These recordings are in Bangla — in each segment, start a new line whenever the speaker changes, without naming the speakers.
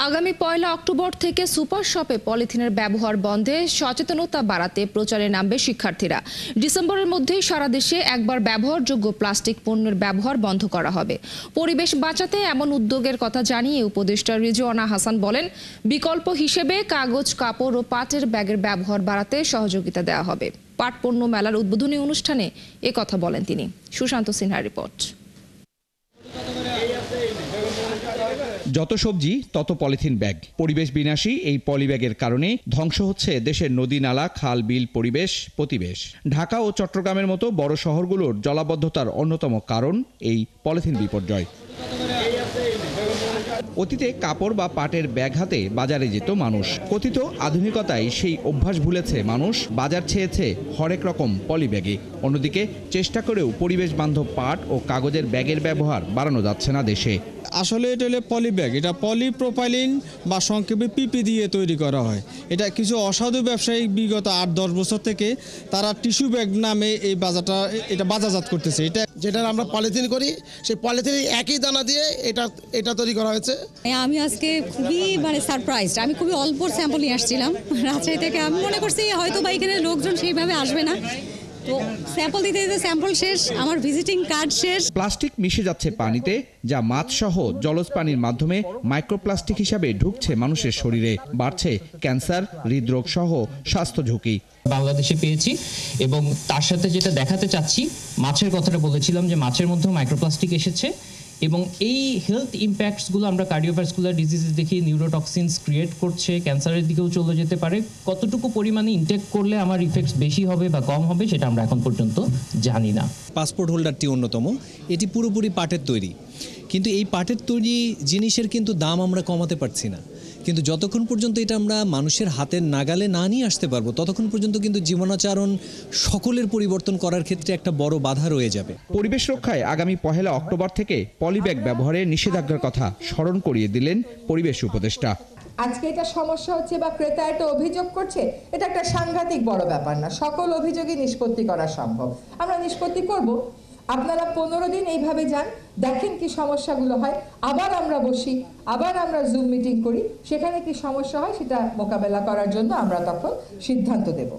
আগামী 1 অক্টোবর থেকে সুপার শপে পলিথিনের ব্যবহার বন্ধে সচেতনতা বাড়াতে প্রচারে নামবে শিক্ষার্থীরা। ডিসেম্বরের মধ্যেই সারা দেশে একবার ব্যবহারযোগ্য প্লাস্টিক পণ্যের ব্যবহার বন্ধ করা হবে। পরিবেশ বাঁচাতে এমন উদ্যোগের কথা জানিয়ে উপদেষ্টা রিজওয়ানা হাসান বলেন, বিকল্প হিসেবে কাগজ, কাপড় ও পাটের ব্যাগের ব্যবহার বাড়াতে সহযোগিতা দেওয়া হবে। পাট পণ্য মেলার উদ্বোধনী অনুষ্ঠানে কথা বলেন তিনি। সুশান্ত সিনহার রিপোর্ট।
যত সবজি তত পলিথিন ব্যাগ। পরিবেশ বিনাশী এই পলিব্যাগের কারণে ধ্বংস হচ্ছে দেশের নদী, নালা, খাল, বিল, পরিবেশ। ঢাকা ও চট্টগ্রামের মতো বড় শহরগুলোর জলাবদ্ধতার অন্যতম কারণ এই পলিথিন বিপর্যয়। অতীতে কাপড় বা পাটের ব্যাগ হাতে বাজারে যেত মানুষ। কথিত আধুনিকতায় সেই অভ্যাস ভুলেছে মানুষ, বাজার ছেয়েছে হরেক রকম পলিব্যাগে। অন্যদিকে চেষ্টা করেও পরিবেশ বান্ধব পাট ও কাগজের ব্যাগের ব্যবহার বাড়ানো যাচ্ছে না দেশে।
আসলে এটা হলো পলি ব্যাগ, এটা পলিপ্রোপাইলিন বা সংক্ষেপে পিপি দিয়ে তৈরি করা হয়। এটা কিছু অসাধু ব্যবসায়ী বিগত 8-10 বছর থেকে তারা টিস্যু ব্যাগ নামে এই এটা বাজারজাত করতেছে।
যেটা আমরা পলিথিন করি, সেই পলিথিন একই দানা দিয়ে এটা তৈরি করা হয়েছে।
আমি আজকে খুবই সারপ্রাইজড। আমি খুবই অল্প স্যাম্পল নিয়ে আসছিলাম রাজশাহী থেকে। আমি মনে করছি হয়তো বা এখানে লোকজন সেইভাবে আসবে না, তো স্যাম্পল দিতে স্যাম্পল শেষ, আমার ভিজিটিং কার্ড শেষ।
প্লাস্টিক মিশে যাচ্ছে পানিতে, যা মাছ সহ জলজ প্রাণীর মাধ্যমে মাইক্রোপ্লাস্টিক হিসাবে ঢুকছে মানুষের শরীরে। বাড়ছে ক্যান্সার, হৃদরোগ সহ স্বাস্থ্য ঝুঁকি।
বাংলাদেশে পেয়েছি এবং তার সাথে যেটা দেখাতে চাচ্ছি, মাছের কথাটা বলেছিলাম যে মাছের মধ্যেও মাইক্রোপ্লাস্টিক এসেছে এবং এই হেলথ ইম্প্যাক্টসগুলো আমরা কার্ডিওভাস্কুলার ডিজিজেস দেখি, নিউরোটক্সিনস ক্রিয়েট করছে, ক্যান্সারের দিকেও চলে যেতে পারে। কতটুকু পরিমাণে ইনটেক করলে আমার ইফেক্টস বেশি হবে বা কম হবে সেটা আমরা এখন পর্যন্ত জানি না।
পাসপোর্ট হোল্ডারটি অন্যতম। এটি পুরোপুরি পাটের তৈরি, কিন্তু এই পাটের তৈরি জিনিসের কিন্তু দাম আমরা কমাতে পারছি না। কিন্তু যতক্ষণ পর্যন্ত এটা আমরা মানুষের হাতের নাগালে না নিয়ে আসতে পারবো, ততক্ষণ পর্যন্ত কিন্তু জীবনাচরণ সকলের পরিবর্তন করার ক্ষেত্রে একটা বড় বাধা রয়ে যাবে।
পরিবেশ রক্ষায় আগামী 1 অক্টোবর থেকে পলিব্যাগ ব্যবহারে নিষেধাজ্ঞার কথা স্মরণ করিয়ে দিলেন পরিবেশ উপদেষ্টা।
আজকে এটা সমস্যা হচ্ছে বা ক্রেতা এটা অভিযোগ করছে, এটা একটা সাংঘাতিক বড় ব্যাপার না। সকল অভিযোগই নিষ্পত্তি করা সম্ভব, আমরা নিষ্পত্তি করব। আপনারা 15 দিন এইভাবে যান, দেখেন কি সমস্যাগুলো হয়, আবার আমরা বসি, আবার আমরা জুম মিটিং করি, সেখানে কি সমস্যা হয় সেটা মোকাবেলা করার জন্য আমরা তখন সিদ্ধান্ত দেব।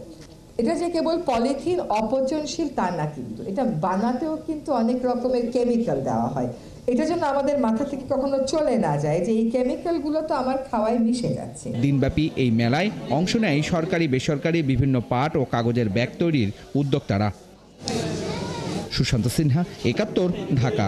এটা যে কেবল পলিথিন অপচনশীল তা না, কিন্তু এটা বানাতেও কিন্তু অনেক রকমের কেমিক্যাল দেওয়া হয়। এটা যেন আমাদের মাথা থেকে কখনো চলে না যায় যে এই কেমিক্যালগুলো তো আমার খাওয়ায় মিশে যাচ্ছে।
দিনব্যাপী এই মেলায় অংশ নেয় সরকারি, বেসরকারি বিভিন্ন পাট ও কাগজের ব্যাগ তৈরির উদ্যোক্তারা। সুশান্ত সিনহা, 71, ঢাকা।